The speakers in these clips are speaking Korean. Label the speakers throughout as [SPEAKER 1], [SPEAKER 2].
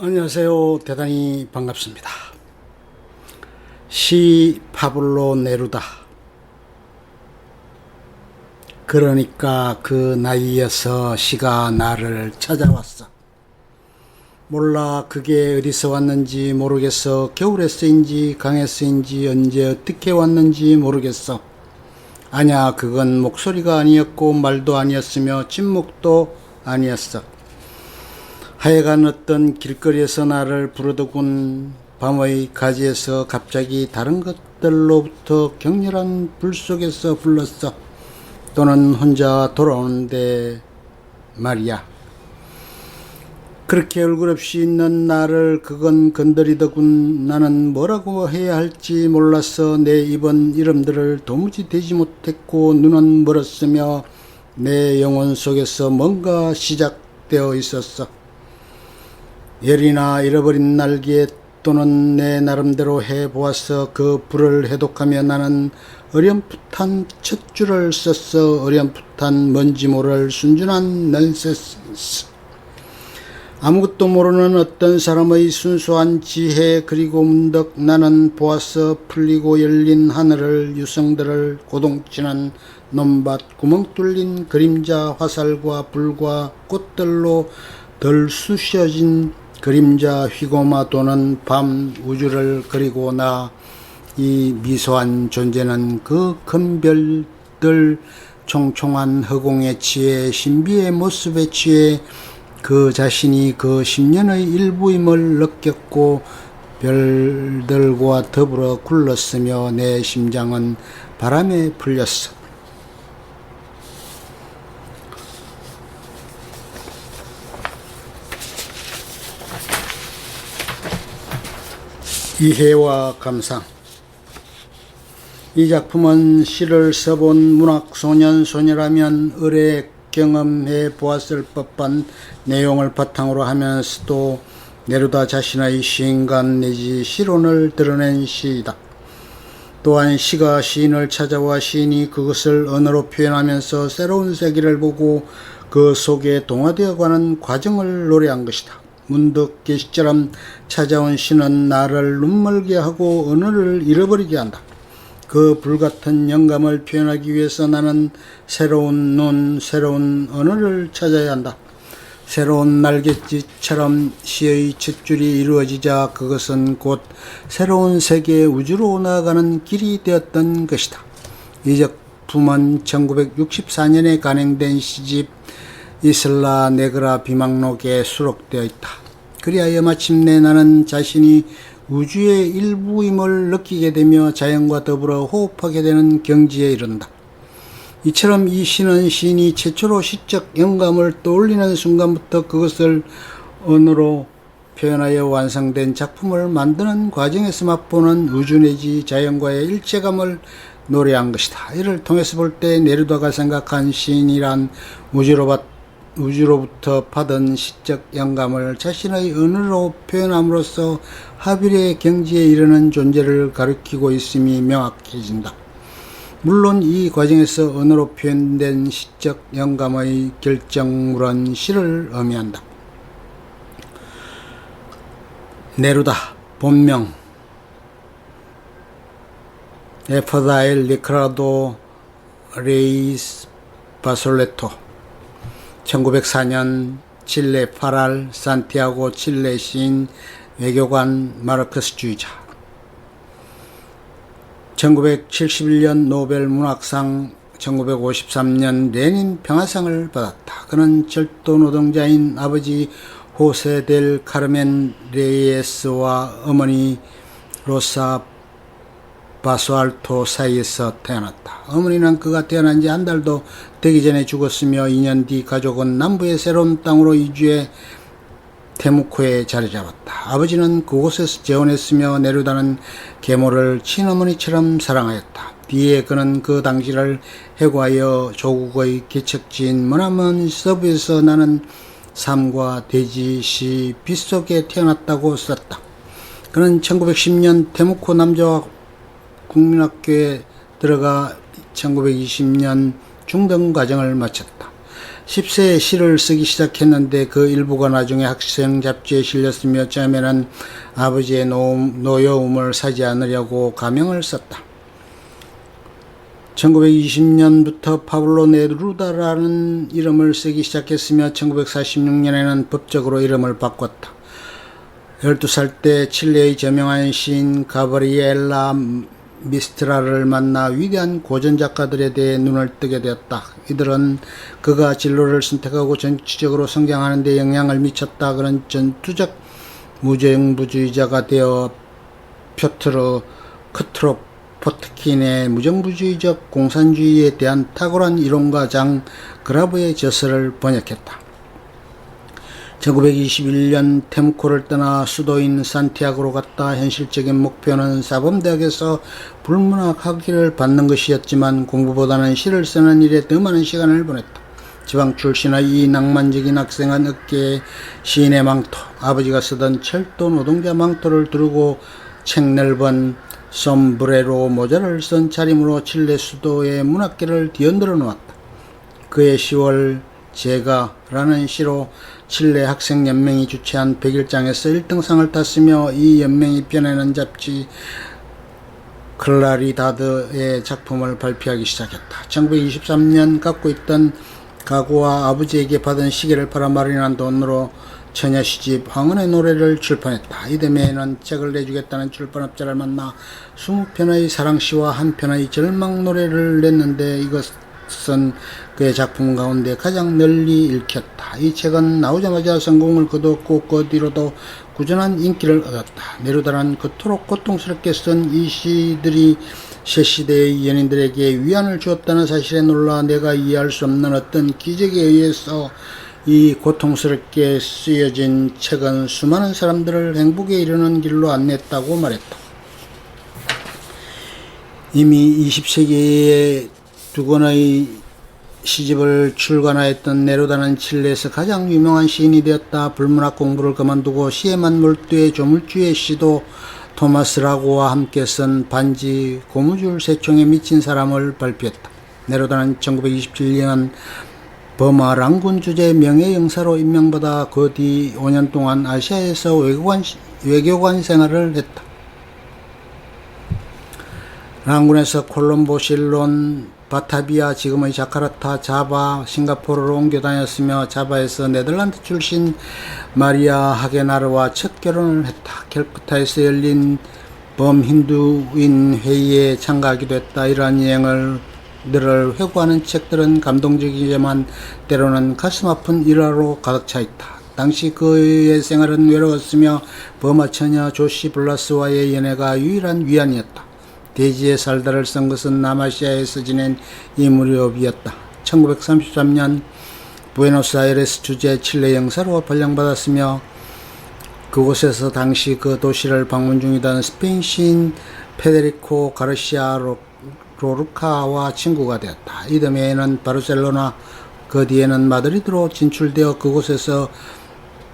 [SPEAKER 1] 안녕하세요. 대단히 반갑습니다. 시 파블로 네루다. 그러니까 그 나이여서 시가 나를 찾아왔어. 몰라 그게 어디서 왔는지 모르겠어. 겨울에서인지 강에서인지 언제 어떻게 왔는지 모르겠어. 아냐, 그건 목소리가 아니었고 말도 아니었으며 침묵도 아니었어. 하여간 어떤 길거리에서 나를 부르더군. 밤의 가지에서 갑자기 다른 것들로부터 격렬한 불 속에서 불렀어. 또는 혼자 돌아오는데 말이야. 그렇게 얼굴 없이 있는 나를 그건 건드리더군. 나는 뭐라고 해야 할지 몰라서 내 입은 이름들을 도무지 대지 못했고 눈은 멀었으며 내 영혼 속에서 뭔가 시작되어 있었어. 열이나 잃어버린 날개 또는 내 나름대로 해보았어. 그 불을 해독하며 나는 어렴풋한 첫 줄을 썼어. 어렴풋한 뭔지 모를 순진한 넌센스. 아무것도 모르는 어떤 사람의 순수한 지혜. 그리고 문득 나는 보았어. 풀리고 열린 하늘을, 유성들을 고동치는 논밭, 구멍 뚫린 그림자, 화살과 불과 꽃들로 덜 쑤셔진 그림자, 휘고마 도는 밤, 우주를. 그리고 나, 이 미소한 존재는 그 큰 별들, 총총한 허공에 취해 신비의 모습에 취해 그 자신이 그 10년의 일부임을 느꼈고 별들과 더불어 굴렀으며 내 심장은 바람에 풀렸어. 이해와 감상. 이 작품은 시를 써본 문학소년, 소녀라면 의뢰 경험해 보았을 법한 내용을 바탕으로 하면서도 네루다 자신의 시인관 내지 시론을 드러낸 시이다. 또한 시가 시인을 찾아와 시인이 그것을 언어로 표현하면서 새로운 세계를 보고 그 속에 동화되어 가는 과정을 노래한 것이다. 문득 계시처럼 찾아온 시는 나를 눈멀게 하고 언어를 잃어버리게 한다. 그 불같은 영감을 표현하기 위해서 나는 새로운 눈, 새로운 언어를 찾아야 한다. 새로운 날갯짓처럼 시의 첫 줄이 이루어지자 그것은 곧 새로운 세계의 우주로 나아가는 길이 되었던 것이다. 이 작품은 1964년에 간행된 시집 이슬라 네그라 비망록에 수록되어 있다. 그리하여 마침내 나는 자신이 우주의 일부임을 느끼게 되며 자연과 더불어 호흡하게 되는 경지에 이른다. 이처럼 이 시는 시인이 최초로 시적 영감을 떠올리는 순간부터 그것을 언어로 표현하여 완성된 작품을 만드는 과정에서 맛보는 우주 내지 자연과의 일체감을 노래한 것이다. 이를 통해서 볼 때 네루다가 생각한 시인이란 우주로부터 받은 시적 영감을 자신의 언어로 표현함으로써 하빌의 경지에 이르는 존재를 가리키고 있음이 명확해진다. 물론 이 과정에서 언어로 표현된 시적 영감의 결정물은 시를 의미한다. 네루다, 본명 에퍼다일 리카르도 레이스 바솔레토, 1904년 칠레 파랄 산티아고 칠레 시인, 외교관, 마르크스주의자. 1971년 노벨 문학상, 1953년 레닌 평화상을 받았다. 그는 절도 노동자인 아버지 호세 델 카르멘 레이에스와 어머니 로사 바소알토 사이에서 태어났다. 어머니는 그가 태어난 지 한 달도 되기 전에 죽었으며 2년 뒤 가족은 남부의 새로운 땅으로 이주해 테무코에 자리 잡았다. 아버지는 그곳에서 재혼했으며 네루다는 계모를 친어머니처럼 사랑하였다. 뒤에 그는 그 당시를 해고하여 조국의 개척지인 머나먼 서부에서 나는 삶과 대지, 시, 빛 속에 태어났다고 썼다. 그는 1910년 테무코 남자와 국민학교에 들어가 1920년 중등 과정을 마쳤다. 10세에 시를 쓰기 시작했는데 그 일부가 나중에 학생 잡지에 실렸으며 처음에는 아버지의 노여움을 사지 않으려고 가명을 썼다. 1920년부터 파블로 네루다라는 이름을 쓰기 시작했으며 1946년에는 법적으로 이름을 바꿨다. 12살 때 칠레의 저명한 시인 가브리엘라 미스트라를 만나 위대한 고전 작가들에 대해 눈을 뜨게 되었다. 이들은 그가 진로를 선택하고 정치적으로 성장하는 데 영향을 미쳤다. 그런 전투적 무정부주의자가 되어 퓨트르 크트로포트킨의 무정부주의적 공산주의에 대한 탁월한 이론과 장 그라브의 저서를 번역했다. 1921년 테무코를 떠나 수도인 산티아고로 갔다. 현실적인 목표는 사범대학에서 불문학 학위를 받는 것이었지만 공부보다는 시를 쓰는 일에 더 많은 시간을 보냈다. 지방 출신의 이 낭만적인 학생은 어깨에 시인의 망토, 아버지가 쓰던 철도 노동자 망토를 두르고 책 넓은 솜브레로 모자를 쓴 차림으로 칠레 수도의 문학계를 뒤흔들어 놓았다. 그의 10월 제가라는 시로 칠레 학생연맹이 주최한 100일장에서 1등상을 탔으며 이 연맹이 펴내는 잡지 클라리다드의 작품을 발표하기 시작했다. 1923년 갖고 있던 가구와 아버지에게 받은 시계를 팔아 마련한 돈으로 처녀 시집 황혼의 노래를 출판했다. 이듬해에는 책을 내주겠다는 출판업자를 만나 20편의 사랑시와 한 편의 절망 노래를 냈는데 이것은 그의 작품 가운데 가장 널리 읽혔다. 이 책은 나오자마자 성공을 거두었고 그 뒤로도 꾸준한 인기를 얻었다. 네루다는 그토록 고통스럽게 쓴 이 시들이 새 시대의 연인들에게 위안을 주었다는 사실에 놀라 내가 이해할 수 없는 어떤 기적에 의해서 이 고통스럽게 쓰여진 책은 수많은 사람들을 행복에 이르는 길로 안냈다고 말했다. 이미 20세기에 두 권의 시집을 출간하였던 네루다는 칠레에서 가장 유명한 시인이 되었다. 불문학 공부를 그만두고 시에만 몰두해 조물주의 시도 토마스 라고와 함께 쓴 반지 고무줄 새총에 미친 사람을 발표했다. 네루다는 1927년 버마 랑군 주재 명예영사로 임명받아 그 뒤 5년 동안 아시아에서 외교관 생활을 했다. 랑군에서 콜롬보, 실론, 바타비아, 지금의 자카르타, 자바, 싱가포르로 옮겨 다녔으며 자바에서 네덜란드 출신 마리아 하게나르와 첫 결혼을 했다. 캘쿠타에서 열린 범힌두인 회의에 참가하기도 했다. 이러한 여행들을 회고하는 책들은 감동적이지만 때로는 가슴 아픈 일화로 가득 차 있다. 당시 그의 생활은 외로웠으며 버마 처녀 조시 블라스와의 연애가 유일한 위안이었다. 대지의 살다를 쓴 것은 남아시아에서 지낸 이 무렵이었다. 1933년 부에노스아이레스 주재 칠레 영사로 발령받았으며 그곳에서 당시 그 도시를 방문 중이던 스페인 시인 페데리코 가르시아 로르카와 친구가 되었다. 이듬해에는 바르셀로나, 그 뒤에는 마드리드로 진출되어 그곳에서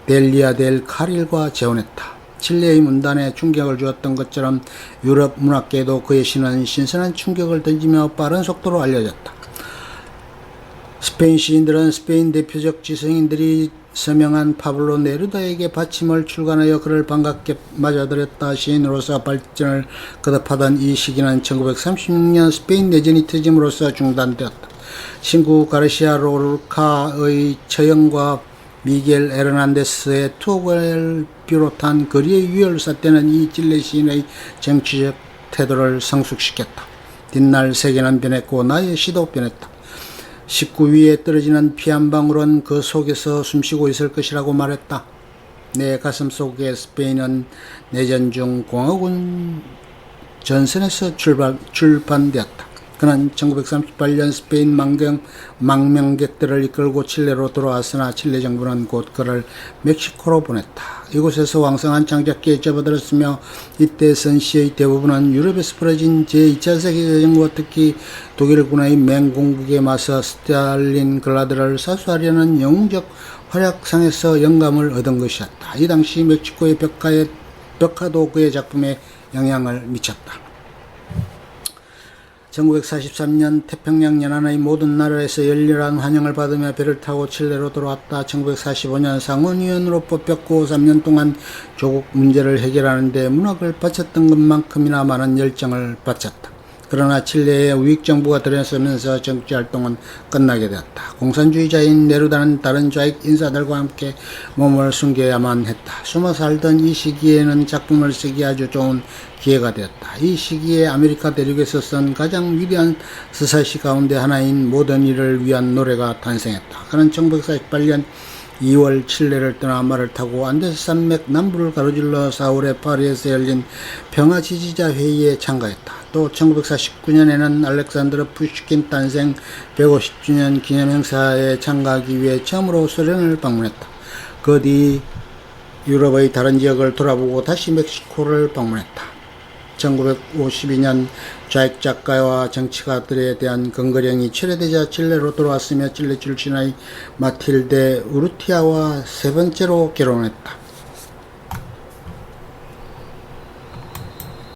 [SPEAKER 1] 델리아 델 카릴과 재혼했다. 칠레의 문단에 충격을 주었던 것처럼 유럽 문학계에도 그의 시는 신선한 충격을 던지며 빠른 속도로 알려졌다. 스페인 시인들은 스페인 대표적 지성인들이 서명한 파블로 네루다에게 받침을 출간하여 그를 반갑게 맞아들였다. 시인으로서 발전을 거듭하던 이 시기는 1936년 스페인 내전이 터짐으로써 중단되었다. 친구 가르시아 로르카의 처형과 미겔 에르난데스의 투옥을 비롯한 거리의 유혈사 때는 이 칠레 시인의 정치적 태도를 성숙시켰다. 뒷날 세계는 변했고 나의 시도 변했다. 19위에 떨어지는 피 한 방울은 그 속에서 숨쉬고 있을 것이라고 말했다. 내 가슴 속에 스페인은 내전 중 공화군 전선에서 출판되었다. 그는 1938년 스페인 망명객들을 이끌고 칠레로 돌아왔으나 칠레 정부는 곧 그를 멕시코로 보냈다. 이곳에서 왕성한 창작기에 접어들었으며 이때 쓴 시의 대부분은 유럽에서 벌어진 제2차 세계대전과 특히 독일군의 맹공국에 맞서 스탈린그라드를 사수하려는 영웅적 활약상에서 영감을 얻은 것이었다. 이 당시 멕시코의 벽화도 그의 작품에 영향을 미쳤다. 1943년 태평양 연안의 모든 나라에서 열렬한 환영을 받으며 배를 타고 칠레로 돌아왔다. 1945년 상원의원으로 뽑혔고 3년 동안 조국 문제를 해결하는 데 문학을 바쳤던 것만큼이나 많은 열정을 바쳤다. 그러나 칠레의 우익정부가 들어서면서 정치활동은 끝나게 되었다. 공산주의자인 네루다는 다른 좌익 인사들과 함께 몸을 숨겨야만 했다. 숨어 살던 이 시기에는 작품을 쓰기 아주 좋은 기회가 되었다. 이 시기에 아메리카 대륙에서 쓴 가장 위대한 서사시 가운데 하나인 모든 일을 위한 노래가 탄생했다. 그는 1948년 2월 칠레를 떠나 말을 타고 안데스 산맥 남부를 가로질러 4월에 파리에서 열린 평화 지지자 회의에 참가했다. 또 1949년에는 알렉산드르 푸시킨 탄생 150주년 기념 행사에 참가하기 위해 처음으로 소련을 방문했다. 그 뒤 유럽의 다른 지역을 돌아보고 다시 멕시코를 방문했다. 1952년 좌익 작가와 정치가들에 대한 건거령이 철회되자 칠레로 돌아왔으며 칠레 출신의 마틸데 우르티아와 세 번째로 결혼했다.